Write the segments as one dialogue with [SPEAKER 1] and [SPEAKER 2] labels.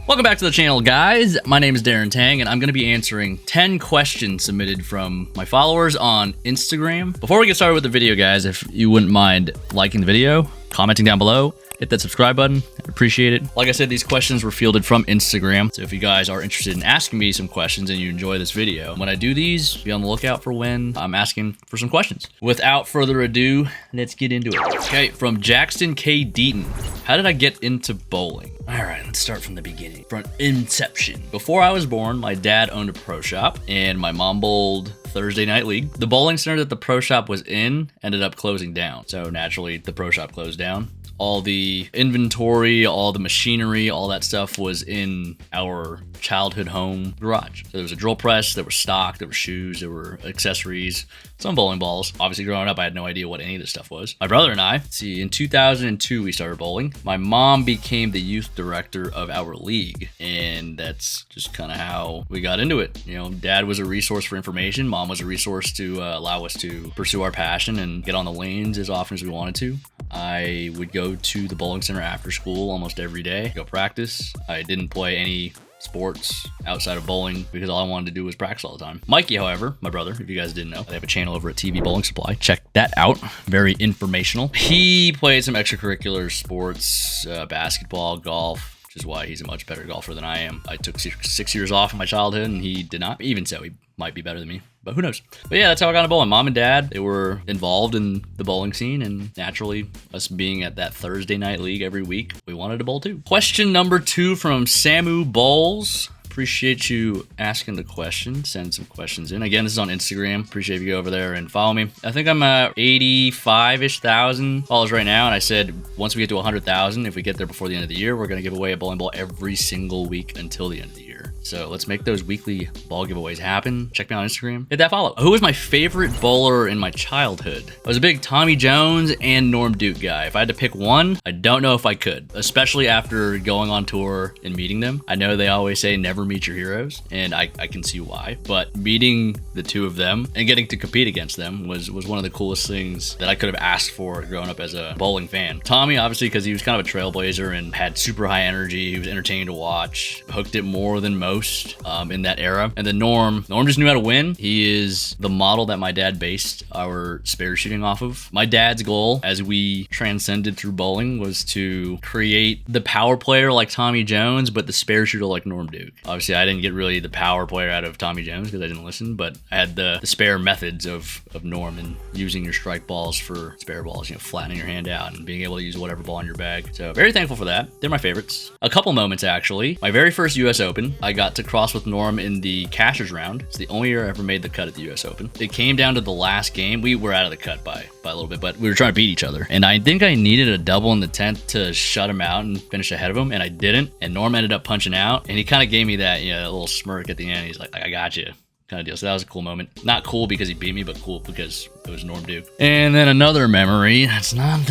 [SPEAKER 1] Welcome back to the channel, guys. My name is Darren Tang, and I'm going to be answering 10 questions submitted from my followers on Instagram. Before we get started with the video, guys, if you wouldn't mind liking the video, commenting down below, hit that subscribe button. I'd appreciate it. Like I said, these questions were fielded from Instagram. So if you guys are interested in asking me some questions and you enjoy this video, when I do these, be on the lookout for when I'm asking for some questions. Without further ado, let's get into it. Okay, from Jackson K. Deaton. How did I get into bowling? All right, let's start from the beginning, from inception. Before I was born, my dad owned a pro shop and my mom bowled Thursday Night League. The bowling center that the pro shop was in ended up closing down. So naturally, the pro shop closed down. All the inventory, all the machinery, all that stuff was in our childhood home garage. So there was a drill press, there was stock, there were shoes, there were accessories, some bowling balls. Obviously, growing up, I had no idea what any of this stuff was. My brother and I, in 2002, we started bowling. My mom became the youth director of our league, and that's just kind of how we got into it. You know, dad was a resource for information. Mom was a resource to allow us to pursue our passion and get on the lanes as often as we wanted to. I would go to the bowling center after school almost every day, go practice. I didn't play any sports outside of bowling because all I wanted to do was practice all the time. Mikey, however, my brother, if you guys didn't know, they have a channel over at TV Bowling Supply. Check that out. Very informational. He played some extracurricular sports, basketball, golf, which is why he's a much better golfer than I am. I took 6 years off in my childhood and he did not. Even so, he might be better than me, but who knows? But yeah, that's how I got into bowling. Mom and dad, they were involved in the bowling scene, and naturally, us being at that Thursday night league every week, we wanted to bowl too. Question number 2 from Samu Bowls. Appreciate you asking the question. Send some questions in. Again, this is on Instagram. Appreciate if you go over there and follow me. I think I'm at 85-ish thousand followers right now. And I said, once we get to 100,000, if we get there before the end of the year, we're going to give away a bowling ball every single week until the end of the year. So let's make those weekly ball giveaways happen. Check me out on Instagram. Hit that follow. Who was my favorite bowler in my childhood? I was a big Tommy Jones and Norm Duke guy. If I had to pick one, I don't know if I could, especially after going on tour and meeting them. I know they always say never meet your heroes, and I can see why, but meeting the two of them and getting to compete against them was one of the coolest things that I could have asked for growing up as a bowling fan. Tommy, obviously, because he was kind of a trailblazer and had super high energy. He was entertaining to watch, hooked it more than most in that era. And then Norm just knew how to win. He is the model that my dad based our spare shooting off of. My dad's goal as we transcended through bowling was to create the power player like Tommy Jones, but the spare shooter like Norm Duke. Obviously, I didn't get really the power player out of Tommy Jones because I didn't listen, but I had the spare methods of Norm and using your strike balls for spare balls, you know, flattening your hand out and being able to use whatever ball in your bag. So very thankful for that. They're my favorites. A couple moments, actually. My very first US Open, I got to cross with Norm in the cashers round. It's the only year I ever made the cut at the US Open. It came down to the last game. We were out of the cut by a little bit, but we were trying to beat each other. And I think I needed a double in the 10th to shut him out and finish ahead of him, and I didn't. And Norm ended up punching out, and he kind of gave me that, you know, little smirk at the end. He's like, I got you, kind of deal. So that was a cool moment. Not cool because he beat me, but cool because it was Norm Duke. And then another memory. That's not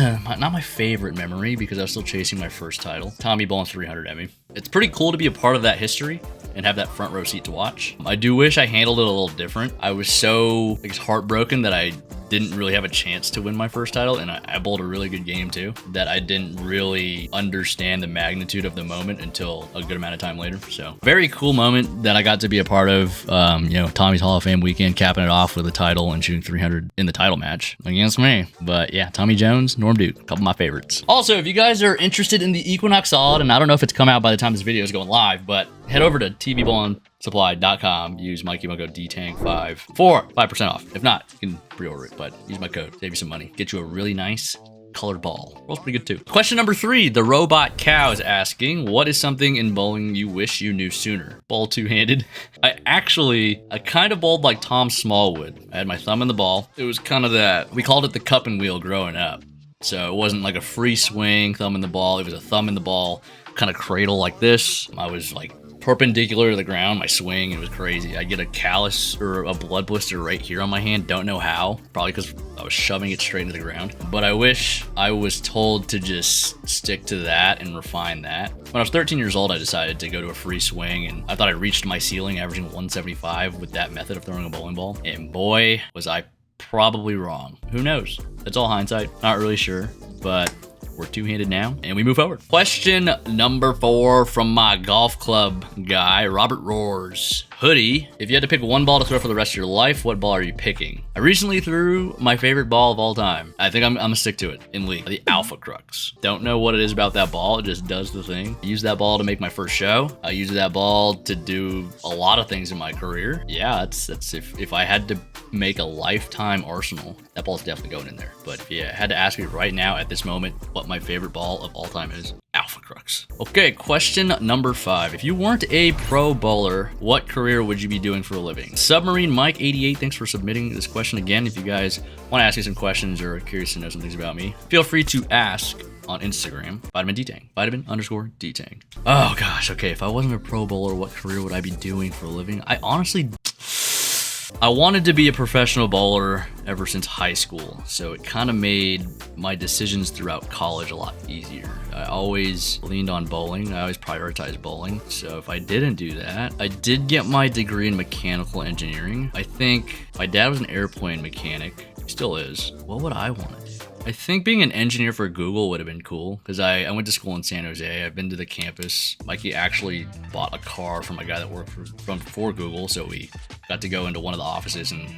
[SPEAKER 1] my favorite memory because I was still chasing my first title. Tommy bowling 300 at me. It's pretty cool to be a part of that history and have that front row seat to watch. I do wish I handled it a little different. I was so heartbroken that I didn't really have a chance to win my first title, and I bowled a really good game too, that I didn't really understand the magnitude of the moment until a good amount of time later. So very cool moment that I got to be a part of. You know, Tommy's Hall of Fame weekend, capping it off with a title and shooting 300 in the title match against me. But yeah, Tommy Jones, Norm Duke, a couple of my favorites. Also, if you guys are interested in the Equinox Solid, and I don't know if it's come out by the time this video is going live, but head over to tvbowlingsupply.com. Use my keyword code DTANG5 for 5% off. If not, you can pre-order it, but use my code, save you some money, get you a really nice colored ball. Rolls pretty good too. Question number 3, the robot cow is asking, what is something in bowling you wish you knew sooner? Bowl two-handed. I kind of bowled like Tom Smallwood. I had my thumb in the ball. It was kind of that, we called it the cup and wheel growing up. So it wasn't like a free swing, thumb in the ball. It was a thumb in the ball, kind of cradle like this. I was like perpendicular to the ground, my swing. It was crazy. I get a callus or a blood blister right here on my hand. Don't know how. Probably because I was shoving it straight into the ground. But I wish I was told to just stick to that and refine that. When I was 13 years old, I decided to go to a free swing, and I thought I reached my ceiling averaging 175 with that method of throwing a bowling ball. And boy, was I probably wrong. Who knows? It's all hindsight. Not really sure. But We're two-handed now, and we move forward. Question number 4 from my golf club guy, Robert Roars. Hoodie, if you had to pick one ball to throw for the rest of your life, what ball are you picking? I recently threw my favorite ball of all time. I think I'm gonna stick to it in league. The Alpha Crux. Don't know what it is about that ball. It just does the thing. I used that ball to make my first show. I used that ball to do a lot of things in my career. Yeah, that's if I had to make a lifetime arsenal, that ball's definitely going in there. But if you had to ask me right now at this moment what my favorite ball of all time is, Alpha Crux. Okay, question number 5. If you weren't a pro bowler, what career would you be doing for a living? Submarine Mike 88, thanks for submitting this question again. If you guys want to ask me some questions or are curious to know some things about me, feel free to ask on Instagram, Vitamin D-Tang, Vitamin_D-Tang. Oh gosh, okay, if I wasn't a pro bowler, what career would I be doing for a living? I wanted to be a professional bowler ever since high school, so it kind of made my decisions throughout college a lot easier. I always leaned on bowling. I always prioritized bowling. So if I didn't do that, I did get my degree in mechanical engineering. I think my dad was an airplane mechanic. He still is. What would I want to do? I think being an engineer for Google would have been cool because I went to school in San Jose. I've been to the campus. Mikey actually bought a car from a guy that worked for Google, so we got to go into one of the offices, and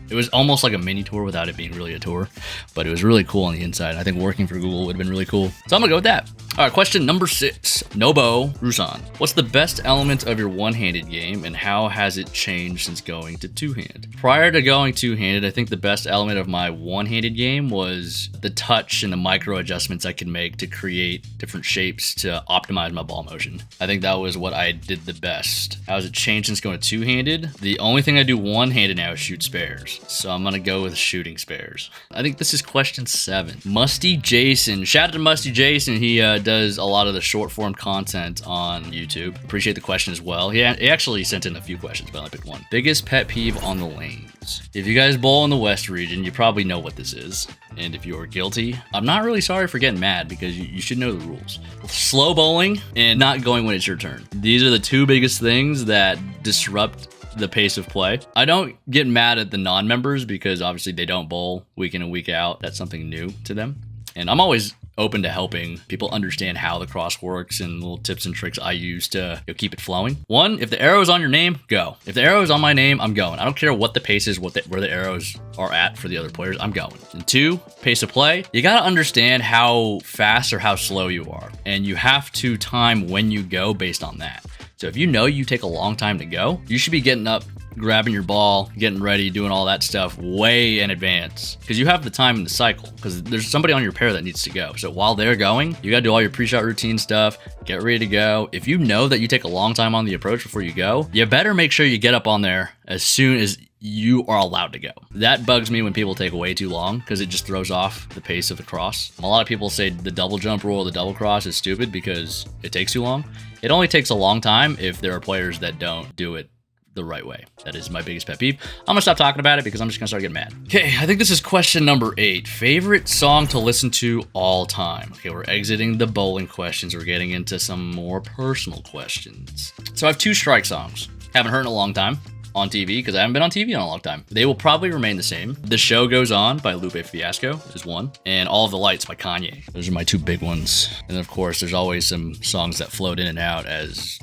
[SPEAKER 1] it was almost like a mini tour without it being really a tour, but it was really cool on the inside. I think working for Google would have been really cool. So I'm gonna go with that. All right, question number 6. Nobo Rusan. What's the best element of your one-handed game and how has it changed since going to two-hand? Prior to going two-handed, I think the best element of my one-handed game was the touch and the micro adjustments I could make to create different shapes to optimize my ball motion. I think that was what I did the best. How has it changed since going to two-handed? The only thing I do one-handed now is shoot spares. So I'm gonna go with shooting spares. I think this is question 7. Musty Jason. Shout out to Musty Jason. He does a lot of the short form content on YouTube. Appreciate the question as well. He actually sent in a few questions, but I only picked one. Biggest pet peeve on the lanes. If you guys bowl in the West region, you probably know what this is. And if you're guilty, I'm not really sorry for getting mad because you should know the rules. Slow bowling and not going when it's your turn. These are the two biggest things that disrupt the pace of play. I don't get mad at the non-members because obviously they don't bowl week in and week out. That's something new to them. And I'm always open to helping people understand how the cross works and little tips and tricks I use to keep it flowing. 1, if the arrow is on your name, go. If the arrow is on my name, I'm going. I don't care what the pace is, where the arrows are at for the other players, I'm going. And 2, pace of play. You gotta understand how fast or how slow you are. And you have to time when you go based on that. So if you know you take a long time to go, you should be getting up, grabbing your ball, getting ready, doing all that stuff way in advance because you have the time in the cycle because there's somebody on your pair that needs to go. So while they're going, you got to do all your pre-shot routine stuff, get ready to go. If you know that you take a long time on the approach before you go, you better make sure you get up on there as soon as you are allowed to go. That bugs me when people take way too long because it just throws off the pace of the cross. A lot of people say the double jump rule or the double cross is stupid because it takes too long. It only takes a long time if there are players that don't do it the right way. That is my biggest pet peeve. I'm gonna stop talking about it because I'm just gonna start getting mad. Okay, I think this is question number 8. Favorite song to listen to all time. Okay, we're exiting the bowling questions. We're getting into some more personal questions. So I have 2 strike songs. Haven't heard in a long time on TV because I haven't been on TV in a long time. They will probably remain the same. The Show Goes On by Lupe Fiasco is one, and All of the Lights by Kanye. Those are my 2 big ones. And of course, there's always some songs that float in and out as,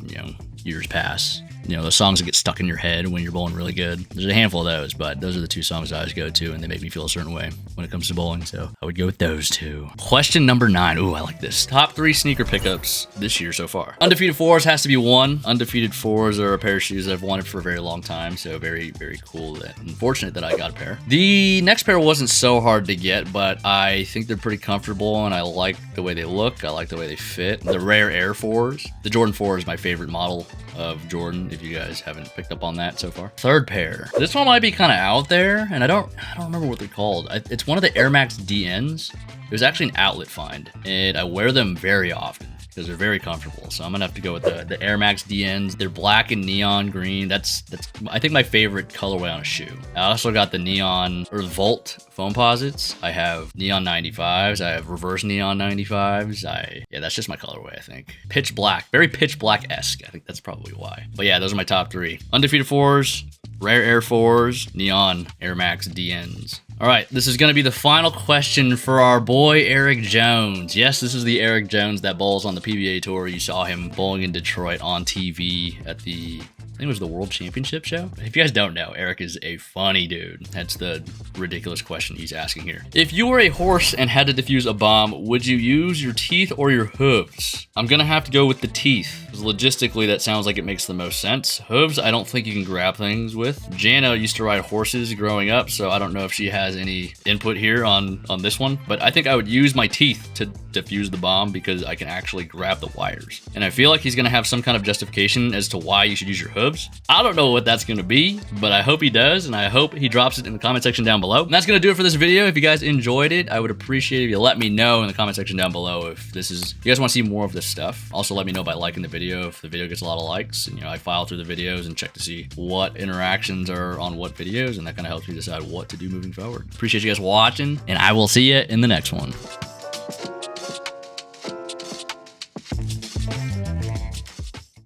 [SPEAKER 1] years pass. The songs that get stuck in your head when you're bowling really good. There's a handful of those, but those are the 2 songs I always go to, and they make me feel a certain way when it comes to bowling, so I would go with those 2. Question number 9. Ooh, I like this. Top 3 sneaker pickups this year so far. Undefeated 4s has to be one. Undefeated 4s are a pair of shoes I've wanted for a very long time, so very, very cool and fortunate that I got a pair. The next pair wasn't so hard to get, but I think they're pretty comfortable, and I like the way they look. I like the way they fit. The Rare Air 4s. The Jordan 4 is my favorite model of Jordan, if you guys haven't picked up on that so far. Third pair. This one might be kind of out there, and I don't remember what they're called. It's one of the Air Max DNs. It was actually an outlet find, and I wear them very often because they're very comfortable. So I'm gonna have to go with the Air Max DNs. They're black and neon green. That's I think my favorite colorway on a shoe. I also got the neon or Volt foam posits. I have neon 95s. I have reverse neon 95s. Yeah, that's just my colorway, I think. Pitch black, very pitch black-esque. I think that's probably why. But yeah, those are my top 3. Undefeated 4s, Rare Air 4s, Neon Air Max DNs. All right, this is going to be the final question for our boy Eric Jones. Yes, this is the Eric Jones that bowls on the PBA Tour. You saw him bowling in Detroit on TV at the, I think it was the World Championship show. If you guys don't know, Eric is a funny dude. That's the ridiculous question he's asking here. If you were a horse and had to defuse a bomb, would you use your teeth or your hooves? I'm gonna have to go with the teeth, because logistically that sounds like it makes the most sense. Hooves, I don't think you can grab things with. Jana used to ride horses growing up, so I don't know if she has any input here on this one, but I think I would use my teeth to defuse the bomb because I can actually grab the wires. And I feel like he's gonna have some kind of justification as to why you should use your hooves. I don't know what that's gonna be, but I hope he does, and I hope he drops it in the comment section down below. And that's gonna do it for this video. If you guys enjoyed it, I would appreciate if you let me know in the comment section down below if you guys want to see more of this stuff. Also, let me know by liking the video if the video gets a lot of likes. And, I file through the videos and check to see what interactions are on what videos, and that kind of helps me decide what to do moving forward. Appreciate you guys watching, and I will see you in the next one.